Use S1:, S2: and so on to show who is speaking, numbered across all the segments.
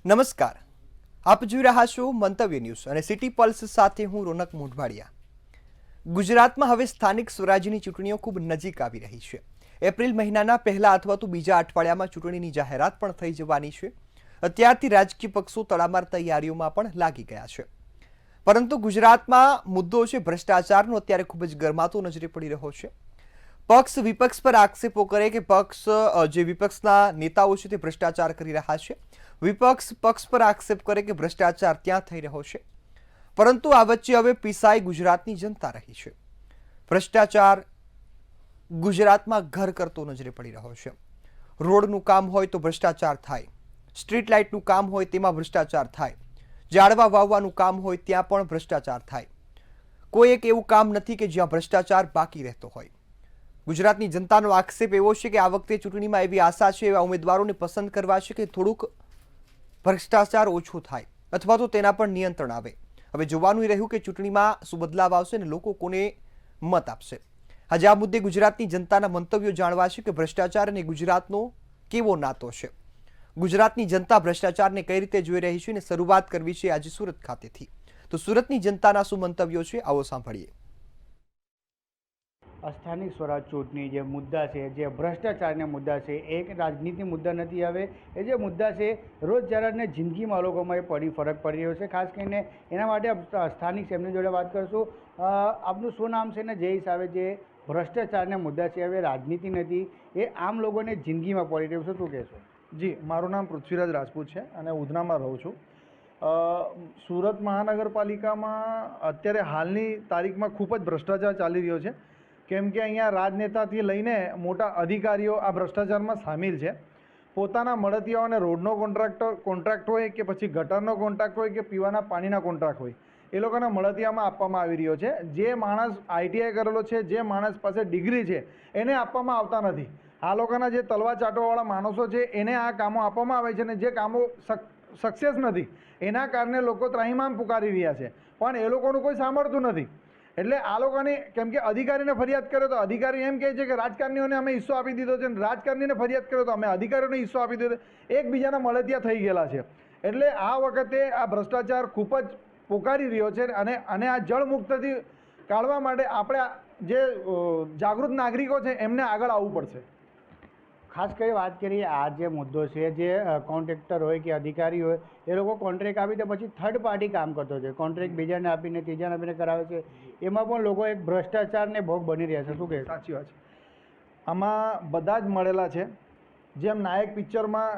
S1: નમસ્કાર, આપ જોઈ રહ્યા છો મંતવ્ય ન્યૂઝ અને સિટી પલ્સ સાથે હું રોનક મોઢવાડિયા। ગુજરાતમાં હવે સ્થાનિક સ્વરાજ્યની ચૂંટણીઓ ખૂબ નજીક આવી રહી છે। એપ્રિલ મહિનાના પહેલા અથવા તો બીજા અઠવાડિયામાં ચૂંટણીની જાહેરાત પણ થઈ જવાની છે। અત્યારથી રાજકીય પક્ષો તડામાર તૈયારીઓમાં પણ લાગી ગયા છે। પરંતુ ગુજરાતમાં મુદ્દો છે ભ્રષ્ટાચારનો અત્યારે ખૂબ જ ગરમાતો નજરે પડી રહ્યો છે। પક્ષ વિપક્ષ પર આક્ષેપો કરે કે જે વિપક્ષના નેતાઓ છે તે ભ્રષ્ટાચાર કરી રહ્યા છે, વિપક્ષ પક્ષ પર આક્ષેપ કરે કે ભ્રષ્ટાચાર ત્યાં થઈ રહ્યો છે। પરંતુ આ વચ્ચે હવે પીસાઈ ગુજરાતની જનતા રહી છે। ભ્રષ્ટાચાર ગુજરાતમાં ઘર કરતો નજરે પડી રહ્યો છે। રોડનું કામ હોય તો ભ્રષ્ટાચાર થાય, સ્ટ્રીટ લાઇટનું કામ હોય તેમાં ભ્રષ્ટાચાર થાય, ઝાડવા વાવવાનું કામ હોય ત્યાં પણ ભ્રષ્ટાચાર થાય। કોઈ એક એવું કામ નથી કે જ્યાં ભ્રષ્ટાચાર બાકી રહેતો હોય। ગુજરાતની જનતાનો આક્ષેપ એવો છે કે આ વખતે ચૂંટણીમાં એવી આશા છે એવા ઉમેદવારોને પસંદ કરવા છે કે થોડુંક ભ્રષ્ટાચાર ઓછો થાય અથવા તો તેના પર નિયંત્રણ આવે। હવે જોવાનું રહ્યું કે ચૂંટણીમાં શું બદલાવ આવશે અને લોકો કોને મત આપશે। આજે આ મુદ્દે ગુજરાતની જનતાના મંતવ્યો જાણવા છે કે ભ્રષ્ટાચાર અને ગુજરાતનો કેવો નાતો છે, ગુજરાતની જનતા ભ્રષ્ટાચારને કઈ રીતે જોઈ રહી છે અને શરૂઆત કરવી છે આજે સુરત ખાતેથી। તો સુરતની જનતાના શું મંતવ્યો છે આવો સાંભળીએ।
S2: સ્થાનિક સ્વરાજ ચૂંટણી જે મુદ્દા છે, જે ભ્રષ્ટાચારના મુદ્દા છે, એક રાજનીતિ મુદ્દા નથી। હવે એ જે મુદ્દા છે રોજબરોજની જિંદગીમાં લોકોમાં એ ફરક પડી રહ્યો છે। ખાસ કરીને એના માટે સ્થાનિક એમની જોડે વાત કરીશું। આપનું શું નામ છે ને જે હિસાબે જે ભ્રષ્ટાચારના મુદ્દા છે હવે રાજનીતિ નથી, એ આમ લોકોને જિંદગીમાં પડી રહ્યું છે, શું કહેશો?
S3: જી, મારું નામ પૃથ્વીરાજ રાજપૂત છે અને ઉધનામાં રહું છું। સુરત મહાનગરપાલિકામાં અત્યારે હાલની તારીખમાં ખૂબ જ ભ્રષ્ટાચાર ચાલી રહ્યો છે, કેમ કે અહીંયા રાજનેતાથી લઈને મોટા અધિકારીઓ આ ભ્રષ્ટાચારમાં સામેલ છે। પોતાના મળતિયાઓને રોડનો કોન્ટ્રાક્ટ હોય કે પછી ગટરનો કોન્ટ્રાક્ટ હોય કે પીવાના પાણીના કોન્ટ્રાક્ટ હોય, એ લોકોના મળતિયામાં આપવામાં આવી રહ્યો છે। જે માણસ ITI કરેલો છે, જે માણસ પાસે ડિગ્રી છે, એને આપવામાં આવતા નથી। આ લોકોના જે તલવા ચાટવાવાળા માણસો છે એને આ કામો આપવામાં આવે છે અને જે કામો સક્સેસ નથી એના કારણે લોકો ત્રાહિમામ પુકારી રહ્યા છે, પણ એ લોકોનું કોઈ સાંભળતું નથી। એટલે આ લોકોને, કેમ કે અધિકારીને ફરિયાદ કરે તો અધિકારી એમ કહે છે કે રાજકારણીઓને અમે હિસ્સો આપી દીધો છે, રાજકારણીને ફરિયાદ કરે તો અમે અધિકારીઓને હિસ્સો આપી દીધો, એકબીજાના મળતિયા થઈ ગયેલા છે। એટલે આ વખતે આ ભ્રષ્ટાચાર ખૂબ જ પોકારી રહ્યો છે અને આ જળમુક્તથી કાઢવા માટે આપણે જે જાગૃત નાગરિકો છે એમને આગળ આવવું પડશે।
S2: ખાસ કરી વાત કરીએ આ જે મુદ્દો છે, જે કોન્ટ્રાક્ટર હોય કે અધિકારી હોય એ લોકો કોન્ટ્રાક્ટ આપી તો પછી થર્ડ પાર્ટી કામ કરતો છે, કોન્ટ્રાક્ટ બીજાને આપીને ત્રીજાને આપીને કરાવે છે, એમાં પણ લોકો એક ભ્રષ્ટાચારને ભોગ બની રહ્યા છે, શું કહે?
S3: સાચી વાત છે, આમાં બધા જ મળેલા છે। જેમ નાયક પિક્ચરમાં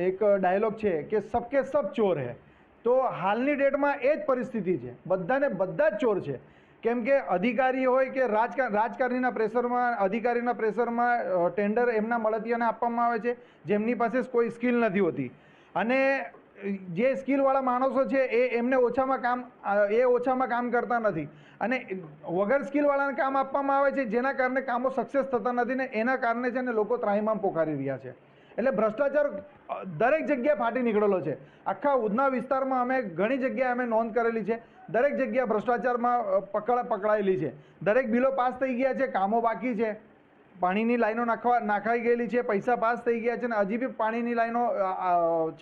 S3: એક ડાયલોગ છે કે સબકે સબ ચોર હૈ, તો હાલની ડેટમાં એ જ પરિસ્થિતિ છે, બધા જ ચોર છે। કેમ કે અધિકારી હોય કે રાજકારણીના પ્રેશરમાં, અધિકારીના પ્રેશરમાં ટેન્ડર એમના મળતિયાને આપવામાં આવે છે જેમની પાસે કોઈ સ્કિલ નથી હોતી, અને જે સ્કિલવાળા માણસો છે એમને ઓછામાં કામ કરતા નથી અને વગર સ્કિલવાળાને કામ આપવામાં આવે છે, જેના કારણે કામો સક્સેસ થતા નથી ને એના કારણે છે ને લોકો ત્રાહિમામ પોકારી રહ્યા છે। એટલે ભ્રષ્ટાચાર દરેક જગ્યાએ ફાટી નીકળેલો છે। આખા ઉધના વિસ્તારમાં અમે ઘણી જગ્યાએ અમે નોંધ કરેલી છે, દરેક જગ્યાએ ભ્રષ્ટાચારમાં પકડાયેલી છે। દરેક બિલો પાસ થઈ ગયા છે, કામો બાકી છે, પાણીની લાઈનો નાખાઈ ગયેલી છે, પૈસા પાસ થઈ ગયા છે અને હજી બી પાણીની લાઈનો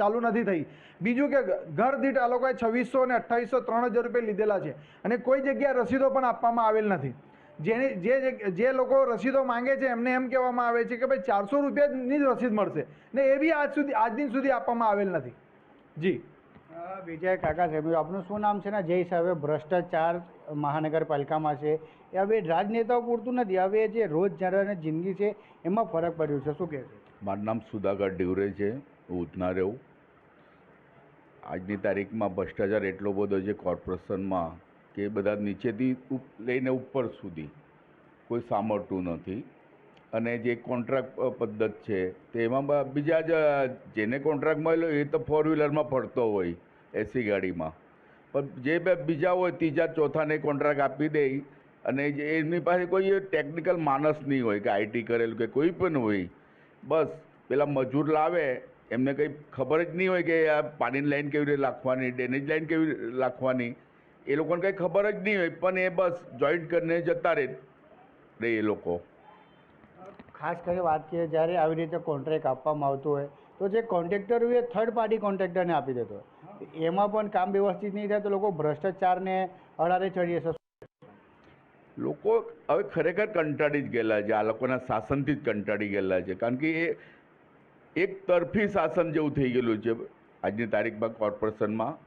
S3: ચાલુ નથી થઈ। બીજું કે ઘર દીઠ આ લોકોએ 2600 અને 2800 3000 રૂપિયા લીધેલા છે અને કોઈ જગ્યાએ રસીદો પણ આપવામાં આવેલ નથી। જે લોકો રસીદો માંગે છે એમને એમ કહેવામાં આવે છે કે ભાઈ 400 રૂપિયાની જ રસીદ મળશે ને એ બી આજ દિન સુધી આપવામાં આવેલ નથી। જી,
S2: વિજય કાકા સાહેબ, આપનું શું નામ છે ને જે હિસાબે ભ્રષ્ટાચાર મહાનગરપાલિકામાં છે એ હવે રાજનેતાઓ પૂરતું નથી, હવે જે રોજની જિંદગી છે એમાં ફરક પડ્યો છે, શું કહે છે?
S4: મારું નામ સુધાકર ડિવરે છે, હું ઉધના રહું। આજની તારીખમાં ભ્રષ્ટાચાર એટલો બધો છે કોર્પોરેશનમાં કે બધા નીચેથી લઈને ઉપર સુધી કોઈ સાંભળતું નથી। અને જે કોન્ટ્રાક્ટ પદ્ધત છે તેમાં બીજા જેને કોન્ટ્રાક્ટ મળ્યો એ તો 4 વ્હીલરમાં ફરતો હોય એસી ગાડીમાં, પણ જે બીજા હોય ત્રીજા ચોથાને કોન્ટ્રાક્ટ આપી દે અને એમની પાસે કોઈ ટેકનિકલ માણસ નહીં હોય કે IT કરેલું કે કોઈ પણ હોય, બસ પેલા મજૂર લાવે, એમને કંઈ ખબર જ નહીં હોય કે આ પાણીની લાઈન કેવી રીતે નાખવાની, ડ્રેનેજ લાઈન કેવી રીતે નાખવાની, એ લોકોને કંઈ ખબર જ નહીં હોય, પણ એ બસ જોઈન્ટ કરીને જતા રહે એ લોકો।
S2: ખાસ કરી વાત કરીએ જ્યારે આવી રીતે કોન્ટ્રાક્ટ આપવામાં આવતો હોય તો જે કોન્ટ્રાક્ટર હોય એ થર્ડ પાર્ટી કોન્ટ્રાક્ટરને આપી દેતો હોય એમાં પણ કામ વ્યવસ્થિત નહીં થાય તો લોકો ભ્રષ્ટાચારને અડાડે ચડીએ છે.
S4: લોકો હવે ખરેખર કંટાળી જ ગયેલા છે, આ લોકોના શાસનથી જ કંટાળી ગયેલા છે, કારણ કે એ એક તરફી શાસન જેવું થઈ ગયેલું છે આજની તારીખમાં કોર્પોરેશનમાં.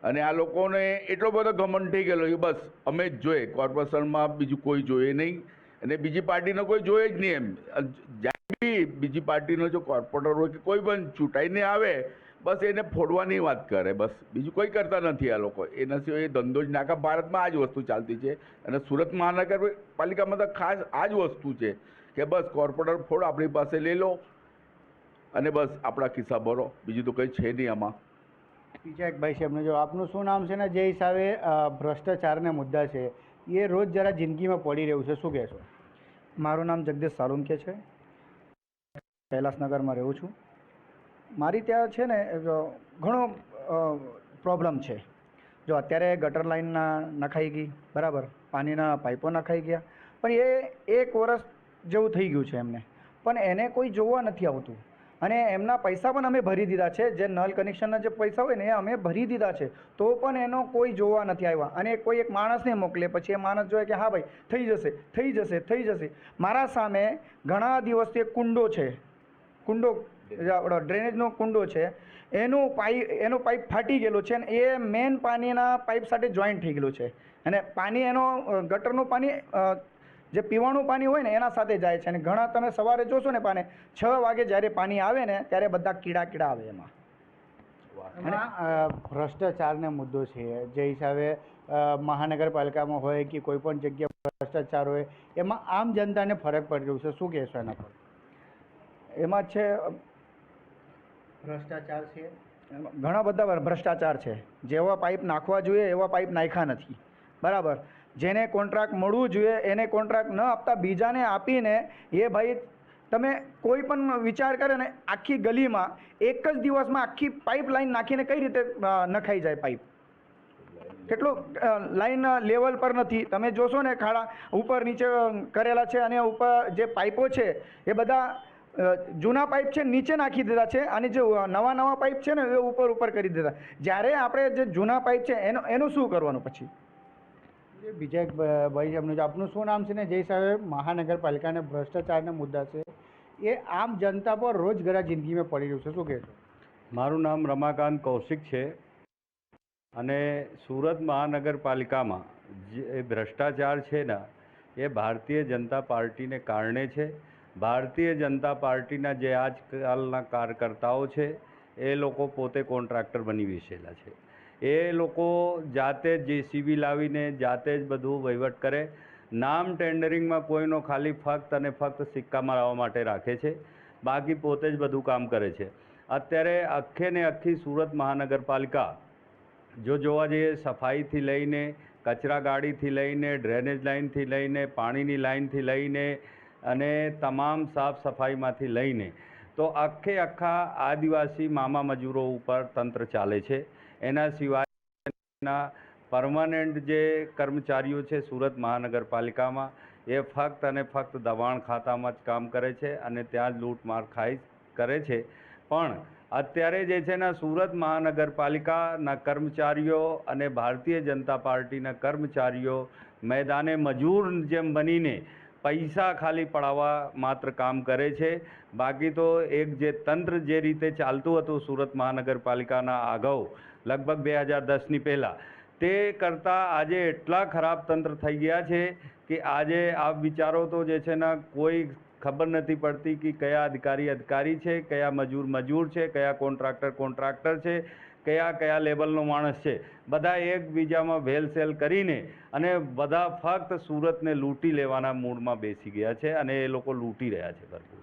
S4: અને આ લોકોને એટલો બધો ઘમંડ થઈ ગયેલો કે બસ અમે જ જોઈએ, કોર્પોરેશનમાં બીજું કોઈ જોઈએ નહીં અને બીજી પાર્ટીનો કોઈ જોઈએ જ નહીં. એમ જ્યારે બી બીજી પાર્ટીનો જો કોર્પોરેટર હોય કે કોઈ પણ ચૂંટાઈને આવે બસ એને ફોડવાની વાત કરે, બસ બીજું કોઈ કરતા નથી આ લોકો. એના સિવાય એ ધંધો જ આખા ભારતમાં આ જ વસ્તુ ચાલતી છે અને સુરત મહાનગરપાલિકામાં તો ખાસ આ જ વસ્તુ છે કે બસ કોર્પોરેટર ફોડ આપણી પાસે લઈ લો અને બસ આપણા ખિસ્સા ભરો, બીજું તો કંઈ છે નહીં આમાં.
S2: બીજા એક ભાઈ છે એમને જો આપનું શું નામ છે ને જે હિસાબે ભ્રષ્ટાચારના મુદ્દા છે એ રોજ જરા જિંદગીમાં પડી રહ્યું છે, શું કહેશો?
S5: મારું નામ જગદીશ સાલુંકે છે, કૈલાસનગરમાં રહું છું. મારી ત્યાં છે ને ઘણો પ્રોબ્લેમ છે. જો અત્યારે ગટર લાઈન નખાઈ ગઈ, બરાબર, પાણીના પાઇપો નખાઈ ગયા, પણ એ 1 વર્ષ જેવું થઈ ગયું છે એમને, પણ એને કોઈ જોવા નથી આવતું. અને એમના પૈસા પણ અમે ભરી દીધા છે, જે નળ કનેક્શનના જે પૈસા હોય ને એ અમે ભરી દીધા છે, તો પણ એનો કોઈ જોવા નથી આવ્યા. અને કોઈ એક માણસને મોકલે, પછી એ માણસ જોઈએ કે હા ભાઈ થઈ જશે થઈ જશે થઈ જશે. મારા સામે ઘણા દિવસથી એક કુંડો છે, કુંડો આપણો ડ્રેનેજનો કુંડો છે, એનો પાઇપ ફાટી ગયેલો છે અને એ મેન પાણીના પાઇપ સાથે જોઈન્ટ થઈ ગયેલું છે. અને પાણી એનો ગટરનું પાણી જે પીવાનું પાણી હોય ને એના સાથે જાય છે. અને ઘણા તમે સવારે જોશો ને પાણી 6 વાગે જ્યારે પાણી આવે ને ત્યારે બધા કીડા આવે એમાં.
S2: એમાં ભ્રષ્ટાચારનો મુદ્દો છે જે હિસાબે મહાનગરપાલિકામાં હોય કે કોઈ પણ જગ્યાએ ભ્રષ્ટાચાર હોય એમાં આમ જનતાને ફરક પડી રહ્યો છે, શું કહેશો એના પર?
S5: એમાં છે
S2: ભ્રષ્ટાચાર છે,
S5: ઘણા બધા ભ્રષ્ટાચાર છે. જેવા પાઇપ નાખવા જોઈએ એવા પાઇપ નાખ્યા નથી, બરાબર. જેને કોન્ટ્રાક્ટ મળવું જોઈએ એને કોન્ટ્રાક્ટ ન આપતા બીજાને આપીને એ ભાઈ તમે કોઈ પણ વિચાર કરે ને આખી ગલીમાં એક જ દિવસમાં આખી પાઇપ લાઈન નાખીને કઈ રીતે નખાઈ જાય પાઇપ? કેટલું લાઈન લેવલ પર નથી, તમે જોશો ને ખાડા ઉપર નીચે કરેલા છે અને ઉપર જે પાઇપો છે એ બધા જૂના પાઇપ છે નીચે નાખી દીધા છે અને જે નવા પાઇપ છે ને એ ઉપર કરી દીધા. જ્યારે આપણે જે જૂના પાઇપ છે એનું શું કરવાનું પછી?
S2: બીજા એક ભાઈ છે એમનું આપનું શું નામ છે ને જે હિસાબે મહાનગરપાલિકાના ભ્રષ્ટાચારના મુદ્દા છે એ આમ જનતા પર રોજગરા જિંદગીમાં પડી રહ્યું છે, શું કહેશો?
S6: મારું નામ રમાકાંત કૌશિક છે અને સુરત મહાનગરપાલિકામાં જે ભ્રષ્ટાચાર છે ને એ ભારતીય જનતા પાર્ટીને કારણે છે. ભારતીય જનતા પાર્ટીના જે આજકાલના કાર્યકર્તાઓ છે એ લોકો પોતે કોન્ટ્રાક્ટર બની બેસેલા છે. એ લોકો જાતે જ JCB લાવીને જાતે જ બધું વહીવટ કરે. નામ ટેન્ડરિંગમાં કોઈનો ખાલી ફક્ત અને ફક્ત સિક્કા મારવા માટે રાખે છે, બાકી પોતે જ બધું કામ કરે છે. અત્યારે આખે ને આખી સુરત મહાનગરપાલિકા જો જોવા જઈએ, સફાઈથી લઈને કચરા ગાડીથી લઈને ડ્રેનેજ લાઇનથી લઈને પાણીની લાઇનથી લઈને અને તમામ સાફ સફાઈમાંથી લઈને તો આખા આદિવાસી મામા મજૂરો ઉપર તંત્ર ચાલે છે. એના સિવાયના પરમાનન્ટ જે કર્મચારીઓ છે સુરત મહાનગરપાલિકામાં એ ફક્ત અને ફક્ત દબાણ ખાતામાં જ કામ કરે છે અને ત્યાં જ લૂંટમાર ખાઈ કરે છે. પણ અત્યારે જે છે ને સુરત મહાનગરપાલિકાના કર્મચારીઓ અને ભારતીય જનતા પાર્ટીના કર્મચારીઓ મેદાને મજૂર જેમ બનીને પૈસા ખાલી પડાવવા માત્ર કામ કરે છે. બાકી તો એક જે તંત્ર જે રીતે ચાલતું હતું સુરત મહાનગરપાલિકાના અગાઉ લગભગ 2010ની પહેલાં તે કરતાં આજે એટલા ખરાબ તંત્ર થઈ ગયા છે કે આજે આપ વિચારો તો જે છે ને કોઈ ખબર નથી પડતી કે કયા અધિકારી છે, કયા મજૂર છે, કયા કોન્ટ્રાક્ટર છે, કયા લેવલનો માણસ છે. બધા એકબીજામાં ભેલસેલ કરીને અને બધા ફક્ત સુરતને લૂંટી લેવાના મૂડમાં બેસી ગયા છે અને એ લોકો લૂંટી રહ્યા છે ભરપૂર.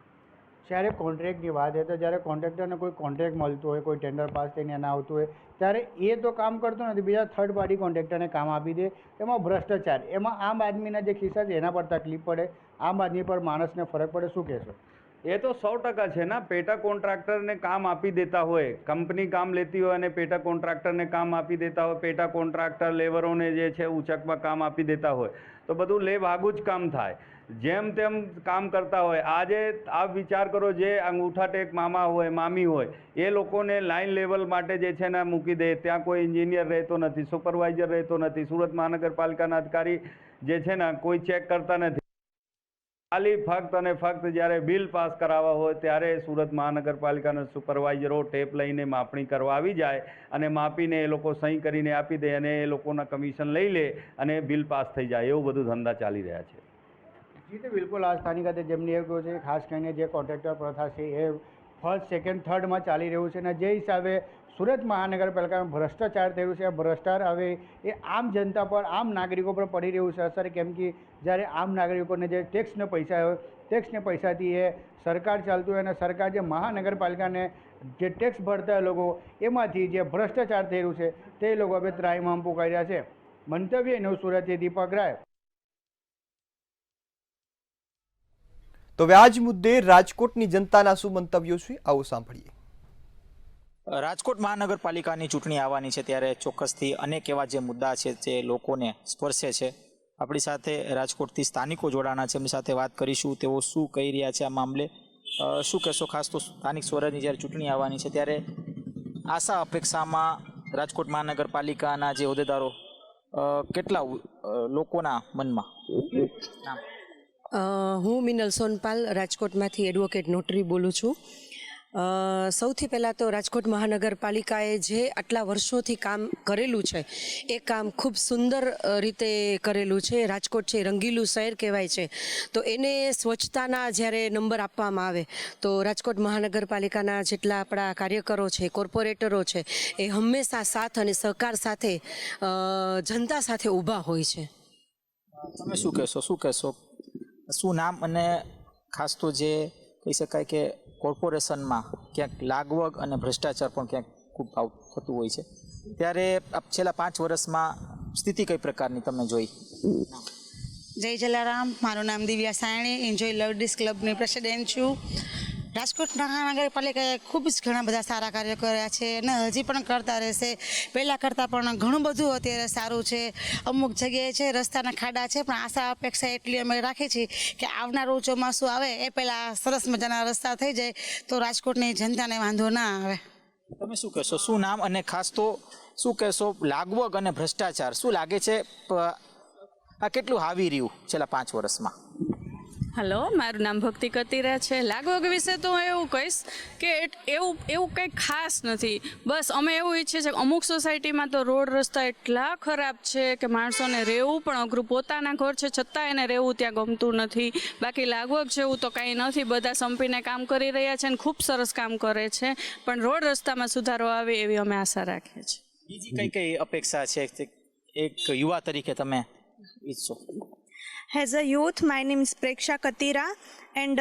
S2: જ્યારે કોન્ટ્રાક્ટની વાત છે તો જ્યારે કોન્ટ્રાક્ટરને કોઈ કોન્ટ્રાક્ટ મળતું હોય, કોઈ ટેન્ડર પાસ થઈને એને આવતું હોય ત્યારે એ તો કામ કરતો નથી, બીજા થર્ડ પાર્ટી કોન્ટ્રાક્ટરને કામ આપી દે. એમાં ભ્રષ્ટાચાર, એમાં આમ આદમીના જે ખિસ્સા છે એના પર તકલીફ પડે, આમ આદમી પર માણસને ફરક પડે, શું કહેશો?
S6: એ તો 100% છે ના. પેટા કોન્ટ્રાક્ટરને કામ આપી દેતા હોય, કંપની કામ લેતી હોય અને પેટા કોન્ટ્રાક્ટરને કામ આપી દેતા હોય, પેટા કોન્ટ્રાક્ટર લેબરોને જે છે ઉચકમાં કામ આપી દેતા હોય, તો બધું લે ભાગું જ કામ થાય. જેમ તેમ કામ કરતા હોય. આજે આપ વિચાર કરો, જે અંગૂઠા ટેક મામા હોય, મામી હોય, એ લોકોને લાઇન લેવલ માટે જે છે ને મૂકી દે. ત્યાં કોઈ એન્જિનિયર રહેતો નથી, સુપરવાઇઝર રહેતો નથી, સુરત મહાનગરપાલિકાના અધિકારી જે છે ને કોઈ ચેક કરતા નથી. ખાલી ફક્ત અને ફક્ત જ્યારે બિલ પાસ કરાવવા હોય ત્યારે સુરત મહાનગરપાલિકાના સુપરવાઇઝરો ટેપ લઈને માપણી કરવા આવી જાય અને માપીને એ લોકો સહી કરીને આપી દે અને એ લોકોના કમિશન લઈ લે અને બિલ પાસ થઈ જાય. એવું બધું ધંધા ચાલી રહ્યા છે.
S2: જી તો બિલકુલ આ સ્થાનિક ખાતે જેમની એક છે, ખાસ કરીને જે કોન્ટ્રાક્ટર પ્રથા છે એ ફર્સ્ટ, સેકન્ડ, થર્ડમાં ચાલી રહ્યું છે અને જે હિસાબે સુરત મહાનગરપાલિકામાં ભ્રષ્ટાચાર થયું છે, આ ભ્રષ્ટાચાર હવે એ આમ જનતા પર, આમ નાગરિકો પર પડી રહ્યું છે અસર. કેમ કે જ્યારે આમ નાગરિકોને જે ટેક્સના પૈસા હોય, ટેક્સના પૈસાથી એ સરકાર ચાલતું હોય અને સરકાર જે મહાનગરપાલિકાને જે ટેક્સ ભરતા લોકો એમાંથી જે ભ્રષ્ટાચાર થઈ રહ્યું છે તે લોકો હવે ત્રાહિમામ પુકારી રહ્યા છે. મંતવ્ય ન્યૂઝ સુરતથી દીપક રાય.
S1: તો હવે આ જ મુદ્દે રાજકોટની જનતાના શું મંતવ્યો છે, આવો સાંભળીએ.
S7: રાજકોટ મહાનગરપાલિકાની ચૂંટણી આવવાની છે ત્યારે ચોક્કસથી અનેક એવા જે મુદ્દા છે જે લોકોને સ્પર્શે છે. આપણી સાથે રાજકોટથી સ્થાનિકો જોડાણા છે, એમની સાથે વાત કરીશું. તેઓ શું કહી રહ્યા છે આ મામલે, શું કહેશો? ખાસ તો સ્થાનિક સ્વરાજની જ્યારે ચૂંટણી આવવાની છે ત્યારે આશા અપેક્ષામાં રાજકોટ મહાનગરપાલિકાના જે હોદ્દેદારો કેટલા લોકોના મનમાં?
S8: હું મિનલ સોનપાલ રાજકોટમાંથી એડવોકેટ નોટરી બોલું છું. સૌથી પહેલાં તો રાજકોટ મહાનગરપાલિકાએ જે આટલા વર્ષોથી કામ કરેલું છે એ કામ ખૂબ સુંદર રીતે કરેલું છે. રાજકોટ છે રંગીલું શહેર કહેવાય છે, તો એને સ્વચ્છતાના જ્યારે નંબર આપવામાં આવે તો રાજકોટ મહાનગરપાલિકાના જેટલા આપણા કાર્યકરો છે, કોર્પોરેટરો છે, એ હંમેશા સાથ અને સહકાર સાથે જનતા સાથે ઊભા હોય છે.
S7: તમે શું કહેશો? શું નામ? અને ખાસ તો જે કહી શકાય કે કોર્પોરેશનમાં ક્યાંક લાગવગ અને ભ્રષ્ટાચાર પણ ક્યાંક ખૂબ થતું હોય છે, ત્યારે છેલ્લા 5 વર્ષમાં સ્થિતિ કઈ પ્રકારની તમે જોઈ?
S9: જય જલારામ. મારું નામ દિવ્યા સાયણી, એન્જોય લવડીસ ક્લબની પ્રેસિડેન્ટ છું. રાજકોટ મહાનગરપાલિકાએ ખૂબ જ ઘણા બધા સારા કાર્યો કર્યા છે અને હજી પણ કરતા રહેશે. પહેલાં કરતાં પણ ઘણું બધું અત્યારે સારું છે. અમુક જગ્યાએ છે રસ્તાના ખાડા છે, પણ આશા અપેક્ષા એટલી અમે રાખીએ છીએ કે આવનારું ચોમાસું આવે એ પહેલાં સરસ મજાના રસ્તા થઈ જાય તો રાજકોટની જનતાને વાંધો ના આવે.
S7: તમે શું કહેશો? શું નામ? અને ખાસ તો શું કહેશો લાગવગ અને ભ્રષ્ટાચાર શું લાગે છે આ કેટલું હાવી રહ્યું છેલ્લા 5 વર્ષમાં?
S10: હેલો, મારું નામ ભક્તિ કતીરા છે. લાગવગ વિશે તો હું એવું કહીશ કે એવું કંઈ ખાસ નથી. બસ અમે એવું ઈચ્છીએ છીએ કે અમુક સોસાયટીમાં તો રોડ રસ્તા એટલા ખરાબ છે કે માણસોને રહેવું પણ અઘરું. પોતાના ઘર છે છતાં એને રહેવું ત્યાં ગમતું નથી. બાકી લાગવગ જેવું તો કાંઈ નથી. બધા સંપીને કામ કરી રહ્યા છે અને ખૂબ સરસ કામ કરે છે, પણ રોડ રસ્તામાં સુધારો આવે એવી અમે આશા રાખીએ છીએ.
S7: બીજી કઈ અપેક્ષા છે એક યુવા તરીકે તમે ઈચ્છો?
S11: As a youth, my name is Preksha Katira and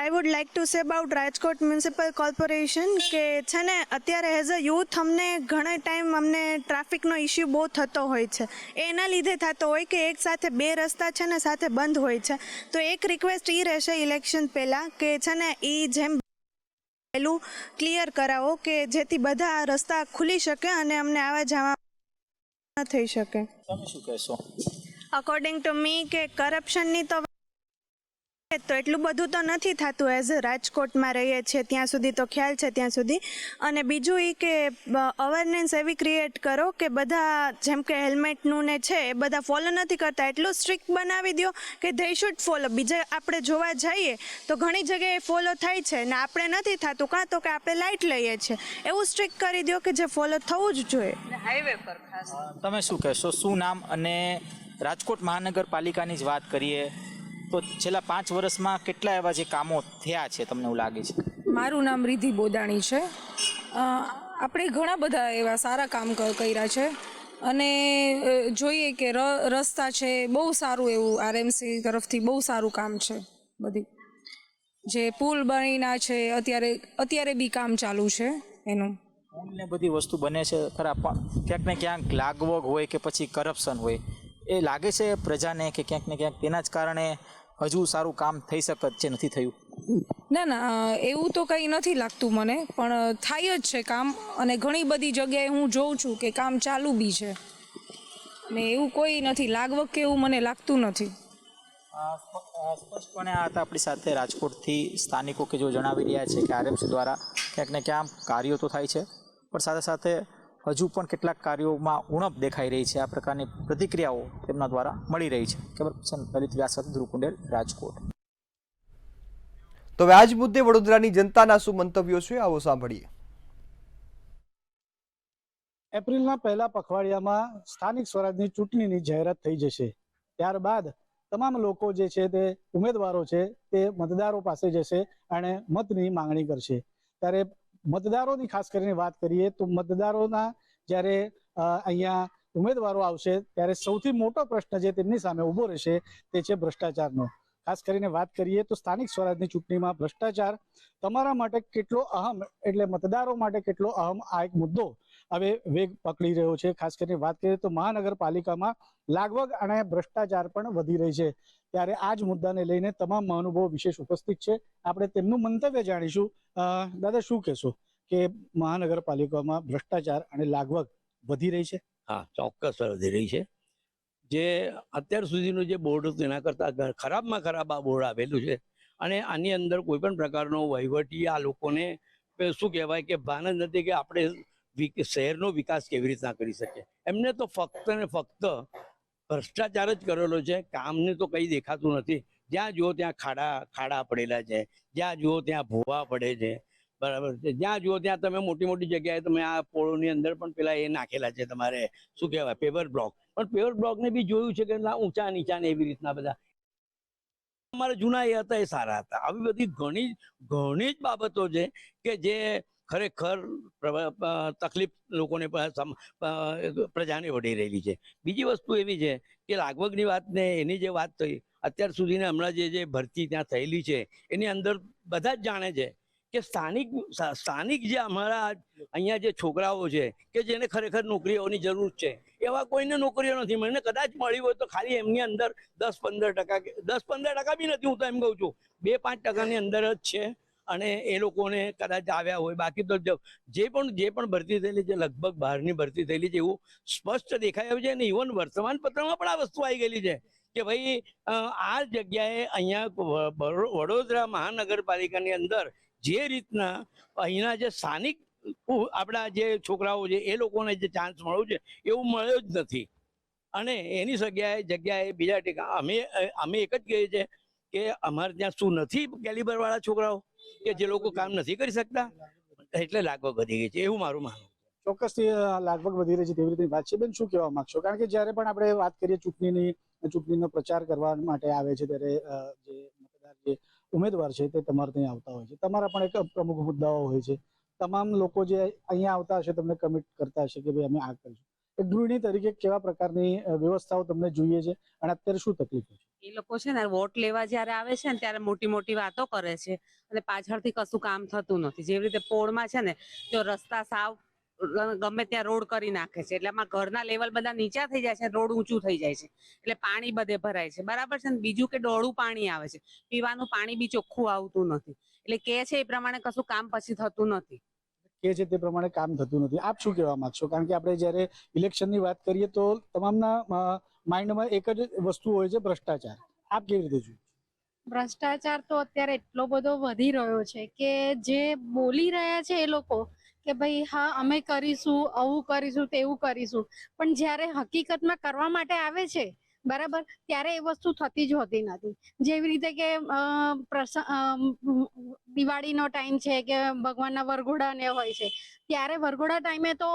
S11: I would like to say about Rajkot Municipal Corporation કે છે ને અત્યારે એઝ અ યુથ અમને ઘણા ટાઈમ અમને ટ્રાફિકનો ઇસ્યુ બહુ થતો હોય છે. એના લીધે થતો હોય કે એક સાથે 2 રસ્તા છે ને સાથે બંધ હોય છે. તો એક રિક્વેસ્ટ એ રહેશે ઇલેક્શન પહેલાં કે છે ને એ જેમ પહેલું ક્લિયર કરાવો કે જેથી બધા રસ્તા ખુલી શકે અને અમને આવવા જવા થઈ શકે.
S7: તમે શું કહેશો?
S11: અકોર્ડિંગ ટુ મી કે કરપ્શનની તો એટલું બધું તો નથી થતું. એઝ અ રાજકોટમાં રહીએ છીએ ત્યાં સુધી તો ખ્યાલ છે ત્યાં સુધી. અને બીજું એ કે અવેરનેસ એવી ક્રિએટ કરો કે બધા જેમ કે હેલ્મેટનું ને છે એ બધા ફોલો નથી કરતા, એટલું સ્ટ્રિક્ટ બનાવી દો કે ધે શુડ ફોલો. બીજે આપણે જોવા જઈએ તો ઘણી જગ્યાએ ફોલો થાય છે ને આપણે નથી થતું, કાં તો કે આપણે લાઇટ લઈએ છીએ. એવું સ્ટ્રિક્ટ કરી દો કે જે ફોલો થવું જ જોઈએ
S10: હાઈવે પર ખાસ.
S7: તમે શું કહેશો? શું નામ? અને રાજકોટ મહાનગરપાલિકાની જ વાત કરીએ તો છેલ્લા 5 વર્ષમાં કેટલા એવા જે કામો થયા છે તમને એવું લાગે છે?
S12: મારું નામ રિધિ બોદાણી છે. આપણે ઘણા બધા એવા સારા કામ કર્યા છે અને જોઈએ કે રસ્તા છે બહુ સારું એવું આરએમસી તરફથી બહુ સારું કામ છે. બધી જે પુલ બનીના છે અત્યારે બી કામ ચાલુ છે એનું.
S7: પુલને બધી વસ્તુ બને છે ખરા, પણ ક્યાંક ને ક્યાંક લાગવગ હોય કે પછી કરપ્શન હોય એ લાગે છે પ્રજાને કે ક્યાંક ને ક્યાંક તેના જ કારણે હજુ સારું કામ થઈ શકે છે નથી થયું?
S12: ના એવું તો કંઈ નથી લાગતું મને, પણ થાય જ છે કામ, અને ઘણી બધી જગ્યાએ હું જોઉં છું કે કામ ચાલુ બી છે, ને એવું કોઈ નથી લાગવગ કે એવું મને લાગતું નથી.
S7: સ્પષ્ટપણે આ હતા આપણી સાથે રાજકોટથી સ્થાનિકો કે જો જણાવી રહ્યા છે કે આરએમસી દ્વારા ક્યાંક ને ક્યાંક કાર્યો તો થાય છે, પણ સાથે સાથે હજુ પણ કેટલાક કાર્યોમાં ઉણપ દેખાઈ રહી છે. આ પ્રકારની પ્રતિક્રિયાઓ તેમના દ્વારા મળી રહી છે. કેમેરા પર્સન લલિત વ્યાસ સાથે ધ્રુવ કુંડેલ, રાજકોટ.
S1: તો હવે આ જ મુદ્દે વડોદરાની જનતાના શું મંતવ્યો છે, આવો સાંભળીએ.
S13: એપ્રિલના પહેલા પખવાડિયામાં સ્થાનિક સ્વરાજની ચૂંટણીની જાહેરાત થઈ જશે. ત્યારબાદ તમામ લોકો જે છે તે ઉમેદવારો છે તે મતદારો પાસે જશે અને મતની માંગણી કરશે. ત્યારે મતદારોની ખાસ કરીને વાત કરીએ તો મતદારોના જ્યારે અહીંયા ઉમેદવારો આવશે ત્યારે સૌથી મોટો પ્રશ્ન જે તેમની સામે ઊભો રહેશે તે છે ભ્રષ્ટાચારનો. ખાસ કરીને વાત કરીએ તો સ્થાનિક સ્વરાજની ચૂંટણીમાં ભ્રષ્ટાચાર તમારા માટે કેટલો અહમ, એટલે મતદારો માટે કેટલો અહમ, આ એક મુદ્દો હવે વેગ પકડી રહ્યો છે. ખાસ કરીને વાત કરીએ તો મહાનગરપાલિકામાં લાગવગ અને ભ્રષ્ટાચાર પણ વધી રહી છે. ત્યારે આ જ મુદ્દાને લઈને તમામ મહાનુભાવો વિશેષ ઉપસ્થિત છે. આપણે તેમનું મંતવ્ય જાણીશું. દાદા, શું કહેશો કે મહાનગરપાલિકામાં ભ્રષ્ટાચાર અને લાગવગ વધી રહી છે?
S14: હા, ચોક્કસ વધી રહી છે. જે અત્યાર સુધીનું જે બોર્ડ હતું એના કરતાં ખરાબમાં ખરાબ આ બોર્ડ આવેલું છે, અને આની અંદર કોઈ પણ પ્રકારનો વહીવટી આ લોકોને શું કહેવાય કે ભાન જ નથી કે આપણે શહેરનો વિકાસ કેવી રીતના કરી શકીએ. એમને તો ફક્ત ને ફક્ત ભ્રષ્ટાચાર જ કરેલો છે. કામને તો કંઈ દેખાતું નથી. જ્યાં જુઓ ત્યાં ખાડા પડેલા છે, જ્યાં જુઓ ત્યાં ભૂવા પડે છે, બરાબર છે. જ્યાં જુઓ ત્યાં તમે મોટી મોટી જગ્યાએ તમે આ પોળોની અંદર પણ પેલા એ નાખેલા છે, તમારે શું કહેવાય પેવર બ્લોક, પણ પેવર બ્લોકને બી જોયું છે કે ઊંચા નીચા ને એવી રીતના બધા. અમારા જૂના એ હતા એ સારા હતા. આવી બધી ઘણી જ બાબતો છે કે જે ખરેખર તકલીફ લોકોને પ્રજાને વધી રહેલી છે. બીજી વસ્તુ એવી છે કે લાગવગની વાત ને એની જે વાત થઈ અત્યાર સુધીને હમણાં જે ભરતી ત્યાં થયેલી છે એની અંદર બધા જ જાણે છે કે સ્થાનિક જે અમારા અહીંયા જે છોકરાઓ છે કે જેને ખરેખર નોકરીઓની જરૂર છે એવા કોઈને નોકરીઓ નથી. મને કદાચ મળી હોય તો ખાલી એમની અંદર 10-15% બી નથી. હું તો એમ કહું છું 2-5% અંદર જ છે, અને એ લોકોને કદાચ આવ્યા હોય. બાકી તો જે પણ ભરતી થયેલી છે લગભગ બહારની ભરતી થયેલી છે એવું સ્પષ્ટ દેખાઈ આવ્યું છે. અને ઇવન વર્તમાન પત્રમાં પણ આ વસ્તુ આવી ગયેલી છે કે ભાઈ આ જગ્યાએ અહીંયા વડોદરા મહાનગરપાલિકાની અંદર જે રીતના અહીંના જે સ્થાનિક આપણા જે છોકરાઓ છે એ લોકોને જે ચાન્સ મળ્યો છે એવું મળ્યો જ નથી. અને એની જગ્યાએ બીજા ટીકા અમે એક જ કહીએ છીએ કે અમારે ત્યાં શું નથી કેલિબર વાળા છોકરાઓ કે જે લોકો કામ નથી કરી શકતા, એટલે લાગવગ વધી ગઈ છે એવું મારું માનવું.
S13: ચોક્કસથી લાગવગ વધી રહી છે તેવી રીતે વાત છે. બેન, શું કહેવા માંગશો? કારણ કે જ્યારે પણ આપણે વાત કરીએ ચૂંટણીનો પ્રચાર કરવા માટે આવે છે ત્યારે જે મતદાર જે ઉમેદવાર છે તે તમારે ત્યાં આવતા હોય છે. તમારા પણ એક પ્રમુખ મુદ્દાઓ હોય છે. તમામ લોકો જે અહીંયા આવતા હશે તમને કમિટ કરતા હશે કે ભાઈ અમે આ કરીશું. એક ગૃહિણી તરીકે કેવા પ્રકારની વ્યવસ્થાઓ તમને જોઈએ છે અને અત્યારે શું તકલીફ છે?
S15: એ લોકો છે ને વોટ લેવા જ્યારે આવે છે ને ત્યારે મોટી મોટી વાતો કરે છે અને પાછળથી કશું કામ થતું નથી. જેવી રીતે પોળમાં છે ને જો રસ્તા સાવ ગમે ત્યાં રોડ કરી નાખે છે એટલે આમાં ઘરના લેવલ બધા નીચા થઈ જાય છે, રોડ ઊંચું થઈ જાય છે એટલે પાણી બધે ભરાય છે, બરાબર છે ને. બીજું કે ડોળું પાણી આવે છે, પીવાનું પાણી બી ચોખ્ખું આવતું નથી. એટલે કે છે એ પ્રમાણે કશું કામ પછી થતું નથી.
S13: કે છે તે પ્રમાણે કામ થતું નથી. આપ શું કહેવા માંગશો? કારણ કે આપણે જ્યારે ઇલેક્શનની વાત કરીએ તો તમામના માઇન્ડમાં એક જ વસ્તુ હોય છે, ભ્રષ્ટાચાર. આપ કેવી રીતે જોઈએ?
S16: ભ્રષ્ટાચાર તો અત્યારે એટલો બધો વધી રહ્યો છે કે જે બોલી રહ્યા છે એ લોકો કે ભાઈ હા અમે કરીશું, આવું કરીશું, તેવું કરીશું, પણ જ્યારે હકીકતમાં કરવા માટે આવે છે બરાબર ત્યારે એ વસ્તુ થતી જ હોતી નથી. જેવી રીતે કે દિવાળીનો ટાઈમ છે કે ભગવાનના વરઘોડા ને હોય છે ત્યારે વરઘોડા ટાઈમે તો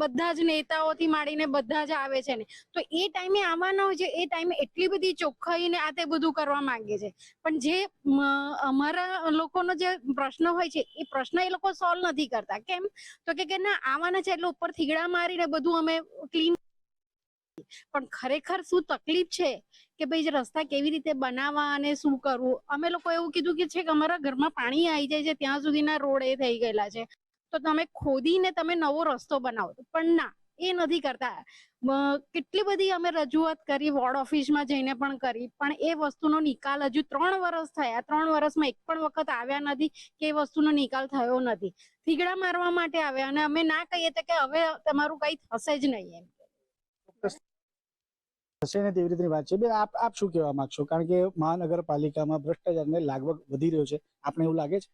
S16: બધા જ નેતાઓથી માંડીને બધા જ આવે છે ને, તો એ ટાઈમે આવવાના હોય છે એ ટાઈમે એટલી બધી ચોખ્ખાઈને આ તે બધું કરવા માંગે છે, પણ જે અમારા લોકોનો જે પ્રશ્ન હોય છે એ પ્રશ્ન એ લોકો સોલ્વ નથી કરતા. કેમ તો કે ના આવવાના છે એટલે ઉપર થીગડા મારીને બધું અમે ક્લીન. પણ ખરેખર શું તકલીફ છે કે ભાઈ રસ્તા કેવી રીતે બનાવવા અને શું કરવું. અમે લોકો એવું કીધું કે છે કે અમારા ઘરમાં પાણી આવી જાય છે ત્યાં સુધીના રોડ એ થઈ ગયેલા છે તો તમે ખોદીને તમે નવો રસ્તો બનાવો, પણ ના, એ નથી કરતા. કેટલી બધી અમે રજૂઆત કરી, વોર્ડ ઓફિસમાં જઈને પણ કરી, પણ એ વસ્તુનો નિકાલ હજુ 3 વર્ષ થયા, 3 વર્ષમાં એક પણ વખત આવ્યા નથી કે એ વસ્તુનો નિકાલ થયો નથી. થીગડા મારવા માટે આવ્યા અને અમે ના કહીએ તો કે હવે તમારું કંઈ થશે જ નહીં એમ.
S13: થશે ને તેવી રીતની વાત છે. બેન, આપ શું કહેવા માંગશો? કારણ કે મહાનગરપાલિકામાં ભ્રષ્ટાચારને લાગવગ વધી રહ્યો છે, આપને એવું લાગે છે?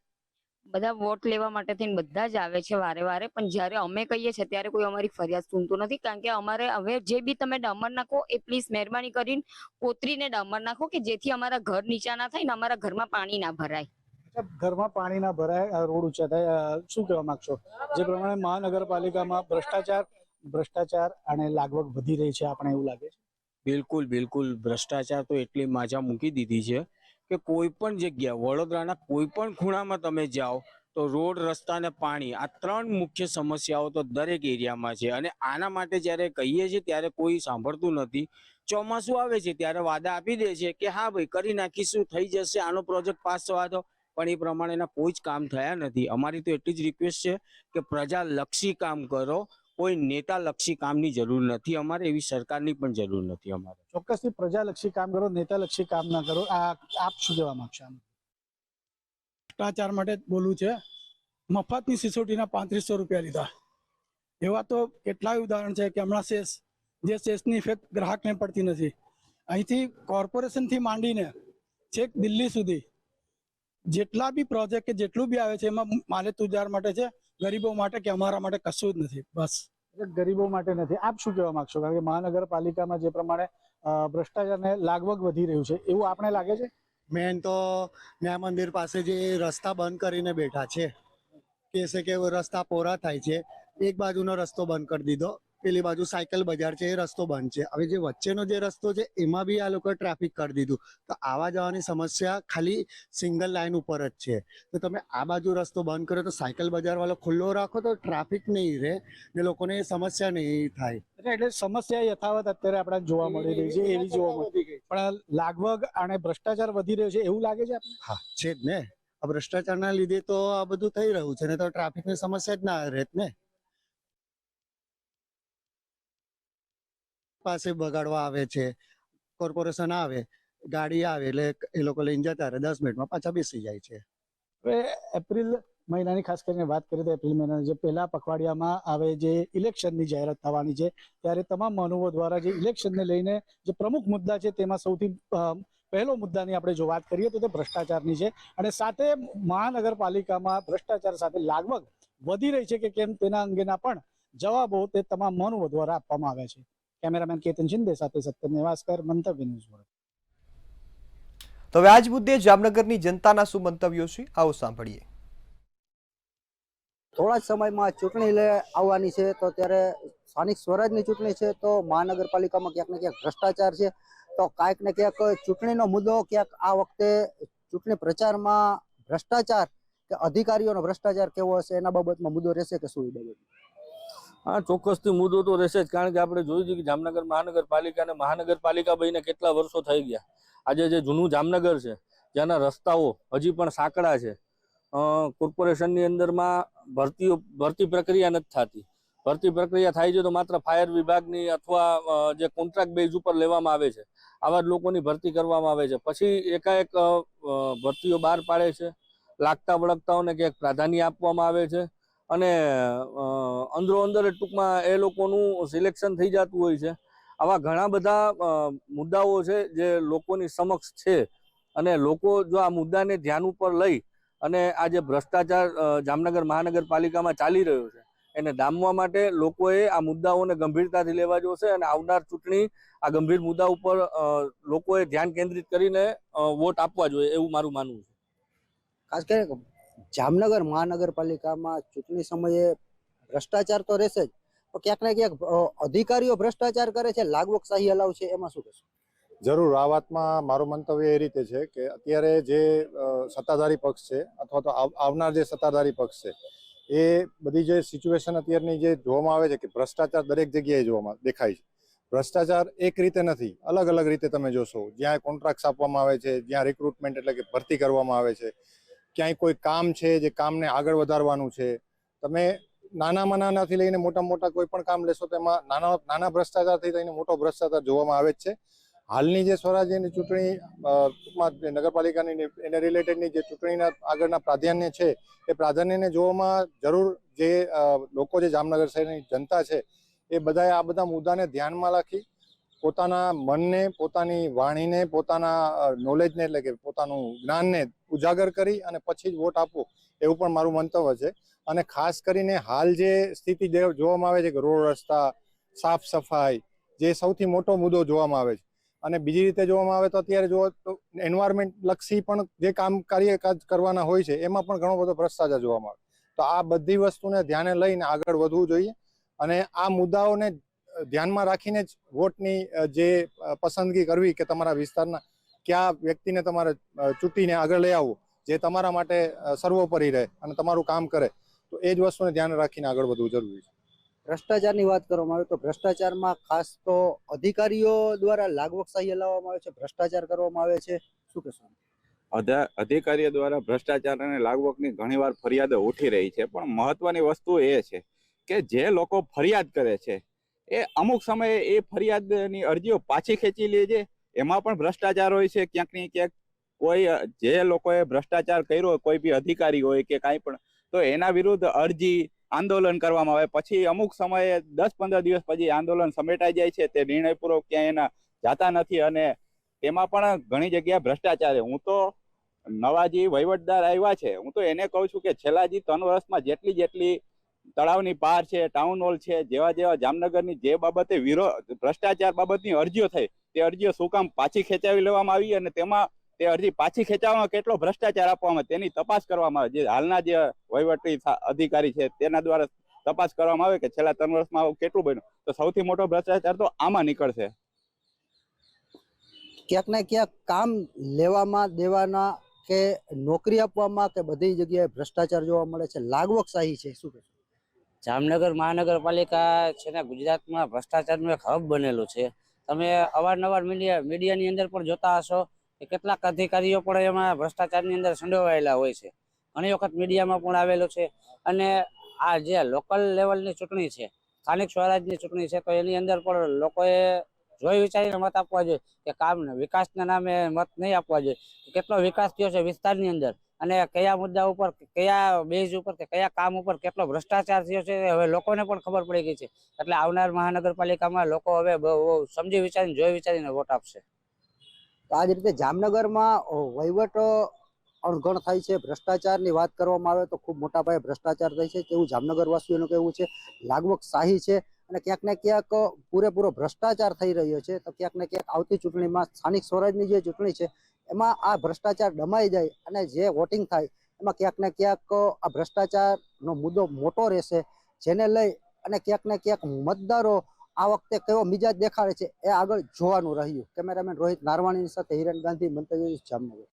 S17: બધા વોટ લેવા માટે થઈને બધા જ આવે છે વારે વારે, પણ જ્યારે અમે કહીએ છીએ ત્યારે કોઈ અમારી ફરિયાદ સુનતું નથી. કારણ કે અમારે હવે જે બી તમે ડામર નાખો એ પ્લીઝ મહેરબાની કરીને કોતરીને ડામર નાખો કે જેથી અમારા ઘર નીચા ના થાય ને અમારા ઘરમાં પાણી ના ભરાય.
S13: ઘરમાં પાણી ના ભરાય, રોડ ઊંચા થાય, શું કહેવા માંગશો? જે પ્રમાણે મહાનગરપાલિકામાં ભ્રષ્ટાચાર અને લાગવગ વધી રહી છે, આપણે એવું લાગે છે?
S18: બિલકુલ બિલકુલ, ભ્રષ્ટાચાર તો એટલી માજા મૂકી દીધી છે કે કોઈ પણ જગ્યા, વડોદરાના કોઈ પણ ખૂણામાં તમે જાઓ તો રોડ, રસ્તા ને પાણી, આ 3 મુખ્ય સમસ્યાઓ તો દરેક એરિયામાં છે. અને આના માટે જ્યારે કહીએ છીએ ત્યારે કોઈ સાંભળતું નથી. ચોમાસું આવે છે ત્યારે વાદા આપી દે છે કે હા ભાઈ કરી નાખીશું, થઈ જશે, આનો પ્રોજેક્ટ પાસ થવા દો, પણ એ પ્રમાણેના કોઈ જ કામ થયા નથી. અમારી તો એટલી જ રિક્વેસ્ટ છે કે પ્રજાલક્ષી કામ કરો, કોઈ નેતાલક્ષી કામની જરૂર નથી અમારે, એવી સરકારની પણ જરૂર નથી અમારે.
S13: ચોક્કસથી પ્રજાલક્ષી કામ કરો, નેતાલક્ષી કામ ના કરો. આપ શું કહેવા માંગશો?
S19: ભ્રષ્ટાચાર માટે બોલવું છે. મફતની સિસોટીના 3500 રૂપિયા લીધા. એવા તો કેટલાય ઉદાહરણ છે કે હમણાં શેષની ઇફેક્ટ ગ્રાહકને પડતી નથી. અહીંથી કોર્પોરેશનથી માંડીને છેક દિલ્હી સુધી જેટલા બી પ્રોજેક્ટ કે જેટલું બી આવે છે એમાં માલે તુજાર માટે છે, ગરીબો માટે કે અમારા માટે કશું જ નથી. બસ
S13: ગરીબો માટે નથી. આપ શું કહેવા માંગશો? કારણ કે મહાનગરપાલિકામાં જે પ્રમાણે ભ્રષ્ટાચારને લાગવગ વધી રહ્યું છે, એવું આપણે લાગે છે?
S20: મેન તો ન્યા મંદિર પાસે જે રસ્તા બંધ કરીને બેઠા છે, કે છે કે રસ્તા પોરા થાય છે, એક બાજુનો રસ્તો બંધ કરી દીધો, પેલી બાજુ સાયકલ બજાર છે એ રસ્તો બંધ છે. હવે જે વચ્ચેનો જે રસ્તો છે એમાં બી આ લોકોએ ટ્રાફિક કરી દીધું. તો આવા જવાની સમસ્યા ખાલી સિંગલ લાઈન ઉપર જ છે. તો તમે આ બાજુ રસ્તો બંધ કરો તો સાયકલ બજાર વાળો ખુલ્લો રાખો તો ટ્રાફિક નહીં રહે ને લોકોને એ સમસ્યા નહીં થાય.
S13: એટલે સમસ્યા યથાવત અત્યારે આપણે જોવા મળી રહી છે, એવી જોવા મળી, પણ લાગવગ અને ભ્રષ્ટાચાર વધી રહ્યો છે એવું લાગે છે આપને?
S20: હા, છે જ ને. આ ભ્રષ્ટાચારના લીધે તો આ બધું થઈ રહ્યું છે, ને તો ટ્રાફિકની સમસ્યા જ ના રહેત ને. પાસે બગાડવા આવે છે, કોર્પોરેશન આવે, ગાડી આવે એટલે એ લોકો લઈને જતા રહે, 10 મિનિટમાં પાછા બેસી જાય છે.
S13: હવે એપ્રિલ મહિનાની ખાસ કરીને વાત કરીએ તો એપ્રિલ મહિનાના જે પહેલા પખવાડિયામાં આવે જે ઇલેક્શનની જાહેરાત થવાની છે, ત્યારે તમામ મહાનુભાવો દ્વારા જે ઇલેક્શનને લઈને જે પ્રમુખ મુદ્દા છે તેમાં સૌથી પહેલો મુદ્દાની આપણે જો વાત કરીએ તો તે ભ્રષ્ટાચારની છે. અને સાથે મહાનગરપાલિકામાં ભ્રષ્ટાચાર સાથે લાગવગ વધી રહી છે કે કેમ તેના અંગેના પણ જવાબો તે તમામ મહાનુભાવો દ્વારા આપવામાં આવે છે. કેમેરામેન કેતન શિંદે સાથે સત્યમ નેવાસકર, મંતવ્ય ન્યૂઝ.
S1: તો હવે આ જ મુદ્દે જામનગરની જનતાના શું મંતવ્યો છે, આવો સાંભળીએ.
S21: થોડા જ સમયમાં ચૂંટણી આવવાની છે, તો ત્યારે સ્થાનિક સ્વરાજની ચૂંટણી છે, તો મહાનગરપાલિકામાં ક્યાંક ને ક્યાંક ભ્રષ્ટાચાર છે, તો ક્યાંક ને ક્યાંક ચૂંટણીનો મુદ્દો, ક્યાંક આ વખતે ચૂંટણી પ્રચારમાં ભ્રષ્ટાચાર કે અધિકારીઓનો ભ્રષ્ટાચાર કેવો હશે એના બાબતમાં મુદ્દો રહેશે કે શું?
S22: હા, ચોક્કસથી મુદ્દો તો રહેશે જ, કારણ કે આપણે જોયું છે કે જામનગર મહાનગરપાલિકા અને મહાનગરપાલિકા બનીને કેટલા વર્ષો થઈ ગયા. આજે જે જૂનું જામનગર છે, જેના રસ્તાઓ હજી પણ સાંકડા છે, કોર્પોરેશનની અંદરમાં ભરતી પ્રક્રિયા નથી થતી. ભરતી પ્રક્રિયા થાય છે તો માત્ર ફાયર વિભાગની અથવા જે કોન્ટ્રાક્ટ બેઝ ઉપર લેવામાં આવે છે, આવા જ લોકોની ભરતી કરવામાં આવે છે. પછી એકાએક ભરતીઓ બહાર પાડે છે, લાગતા વળગતાઓને ક્યાંક પ્રાધાન્ય આપવામાં આવે છે, અને અંદરો અંદર ટૂંકમાં એ લોકોનું સિલેક્શન થઈ જતું હોય છે. આવા ઘણા બધા મુદ્દાઓ છે જે લોકોની સમક્ષ છે, અને લોકો જો આ મુદ્દાને ધ્યાન ઉપર લઈ અને આ જે ભ્રષ્ટાચાર જામનગર મહાનગરપાલિકામાં ચાલી રહ્યો છે એને ડામવા માટે લોકોએ આ મુદ્દાઓને ગંભીરતાથી લેવા જોશે, અને આવનાર ચૂંટણી આ ગંભીર મુદ્દા ઉપર લોકોએ ધ્યાન કેન્દ્રિત કરીને વોટ આપવા જોઈએ, એવું મારું માનવું છે.
S21: ખાસ કરીને જામનગર મહાનગરપાલિકામાં ચૂંટણી સમયે ભ્રષ્ટાચાર તો રહેશે જ, તો ક્યાંક ને ક્યાંક અધિકારીઓ ભ્રષ્ટાચાર કરે છે, લાગવગશાહી હલાવ છે, એમાં શું કહેશો?
S23: જરૂર, આ વાતમાં મારું મંતવ્ય એ રીતે છે કે અત્યારે જે સત્તાધારી પક્ષ છે અથવા તો આવનાર જે સત્તાધારી પક્ષ છે, એ બધી જે સિચ્યુએશન અત્યારની જે જોવામાં આવે છે કે ભ્રષ્ટાચાર દરેક જગ્યાએ જોવામાં દેખાય છે. ભ્રષ્ટાચાર એક રીતે નથી, અલગ અલગ રીતે તમે જોશો. જ્યાં કોન્ટ્રાક્ટ આપવામાં આવે છે, જ્યાં રિક્રુટમેન્ટ એટલે કે ભરતી કરવામાં આવે છે, ક્યાંય કોઈ કામ છે જે કામને આગળ વધારવાનું છે, તમે નાનામાં નાનાથી લઈને મોટા કોઈ પણ કામ લેશો તો એમાં નાના ભ્રષ્ટાચારથી લઈને મોટો ભ્રષ્ટાચાર જોવામાં આવે જ છે. હાલની જે સ્વરાજ્યની ચૂંટણી ટૂંકમાં નગરપાલિકાની એને રિલેટેડની જે ચૂંટણીના આગળના પ્રાધાન્ય છે એ પ્રાધાન્યને જોવામાં જરૂર જે લોકો જે જામનગર શહેરની જનતા છે એ બધાએ આ બધા મુદ્દાને ધ્યાનમાં રાખી પોતાના મનને, પોતાની વાણીને, પોતાના નોલેજને એટલે કે પોતાનું જ્ઞાનને ઉજાગર કરી અને પછી જ વોટ આપવો એવું પણ મારું મંતવ્ય છે. અને ખાસ કરીને હાલ જે સ્થિતિ જોવામાં આવે છે કે રોડ રસ્તા, સાફ સફાઈ જે સૌથી મોટો મુદ્દો જોવામાં આવે છે. અને બીજી રીતે જોવામાં આવે તો અત્યારે જો તો એન્વાયરમેન્ટ લક્ષી પણ જે કાર્યકાજ કરવાના હોય છે એમાં પણ ઘણો બધો ભ્રષ્ટાચાર જોવામાં આવે. તો આ બધી વસ્તુને ધ્યાને લઈને આગળ વધવું જોઈએ અને આ મુદ્દાઓને ધ્યાનમાં રાખીને જ વોટની જે પસંદગી કરવી કે તમારા વિસ્તારના કયા વ્યક્તિને તમારે ચૂંટીને આગળ લઈ આવવું જે તમારા માટે સર્વોપરી રહે અને તમારું કામ કરે, તો એ જ વસ્તુને ધ્યાન રાખીને આગળ વધવું જરૂરી છે.
S21: ભ્રષ્ટાચારની વાત કરવામાં આવે તો ભ્રષ્ટાચારમાં ખાસ તો અધિકારીઓ દ્વારા લાગવકશાહી લાવવામાં આવે છે, ભ્રષ્ટાચાર કરવામાં આવે છે, શું કહેશો?
S3: અધિકારીઓ દ્વારા ભ્રષ્ટાચાર અને લાગવકની ઘણીવાર ફરિયાદો ઉઠી રહી છે, પણ મહત્વની વસ્તુ એ છે કે જે લોકો ફરિયાદ કરે છે એ અમુક સમયે એ ફરિયાદની અરજીઓ પાછી ખેંચી લે છે. એમાં પણ ભ્રષ્ટાચાર હોય છે ક્યાંક ને ક્યાંક. કોઈ જે લોકોએ ભ્રષ્ટાચાર કર્યો કોઈ બી અધિકારી હોય કે કાંઈ પણ, તો એના વિરુદ્ધ અરજી આંદોલન કરવામાં આવે. પછી અમુક સમયે 10-15 દિવસ પછી આંદોલન સમેટાઈ જાય છે, તે નિર્ણયપૂર્વક ક્યાંય એના જાતા નથી અને તેમાં પણ ઘણી જગ્યાએ ભ્રષ્ટાચાર. હું તો નવા જે વહીવટદાર આવ્યા છે હું તો એને કહું છું કે છેલ્લા જે 3 વર્ષમાં જેટલી તળાવની પાર છે, ટાઉન હોલ છે, જેવા જામનગરની જે બાબતે ભ્રષ્ટાચાર બાબતની અરજીઓ થઈ તે અરજીઓ શું કામ પાછી ખેંચાવી લેવામાં આવી અને તેમાં તે અરજી પાછી ખેંચાવવામાં કેટલો ભ્રષ્ટાચાર આપવામાં તેની તપાસ કરવામાં આવે. જે હાલના જે વહીવટી અધિકારી છે તેના દ્વારા તપાસ કરવામાં આવે કે છેલ્લા 3 વર્ષમાં આવું કેટલું બન્યું, તો સૌથી મોટો ભ્રષ્ટાચાર તો આમાં નીકળશે.
S21: ક્યાંક ને ક્યાંક કામ લેવામાં દેવાના કે નોકરી આપવામાં કે બધી જગ્યાએ ભ્રષ્ટાચાર જોવા મળે છે, લાગવકશાહી છે, શું કહેશો?
S4: જામનગર મહાનગરપાલિકા છે ને ગુજરાતમાં ભ્રષ્ટાચારનું એક હબ બનેલું છે. તમે અવારનવાર મીડિયાની અંદર પણ જોતા હશો કે કેટલાક અધિકારીઓ પણ એમાં ભ્રષ્ટાચારની અંદર સંડોવાયેલા હોય છે. ઘણી વખત મીડિયામાં પણ આવેલો છે. અને આ જે લોકલ લેવલની ચૂંટણી છે, સ્થાનિક સ્વરાજની ચૂંટણી છે, તો એની અંદર પણ લોકોએ જોઈ વિચારીને મત આપવા જોઈએ કે કામ વિકાસના નામે મત નહીં આપવા જોઈએ. કેટલો વિકાસ થયો છે વિસ્તારની અંદર અને કયા મુદ્દા ઉપર, કયા બેઝ ઉપર કે કયા કામ ઉપર કેટલો ભ્રષ્ટાચાર થયો છે હવે લોકોને પણ ખબર પડી ગઈ છે. એટલે આવનાર મહાનગરપાલિકામાં લોકો હવે બહુ સમજી વિચારીને જોઈ વિચારીને વોટ આપશે.
S21: તો આ જ રીતે જામનગરમાં વહીવટ અણઘણ થાય છે, ભ્રષ્ટાચારની વાત કરવામાં આવે તો ખૂબ મોટા પાયે ભ્રષ્ટાચાર થાય છે તેવું જામનગરવાસીઓનું કહેવું છે. લાગવકશાહી છે અને ક્યાંક ને ક્યાંક પૂરેપૂરો ભ્રષ્ટાચાર થઈ રહ્યો છે. તો ક્યાંક ને ક્યાંક આવતી ચૂંટણીમાં સ્થાનિક સ્વરાજની જે ચૂંટણી છે એમાં આ ભ્રષ્ટાચાર દમાઈ જાય અને જે વોટિંગ થાય એમાં ક્યાંક ને ક્યાંક આ ભ્રષ્ટાચારનો મુદ્દો મોટો રહેશે, જેને લઈ અને ક્યાંક ને ક્યાંક મતદારો આ વખતે કેવો મિજાજ દેખાડે છે એ આગળ જોવાનું રહ્યું. કેમેરામેન રોહિત નારવાણીની સાથે હિરેન ગાંધી, મંતવ્ય જામનગર.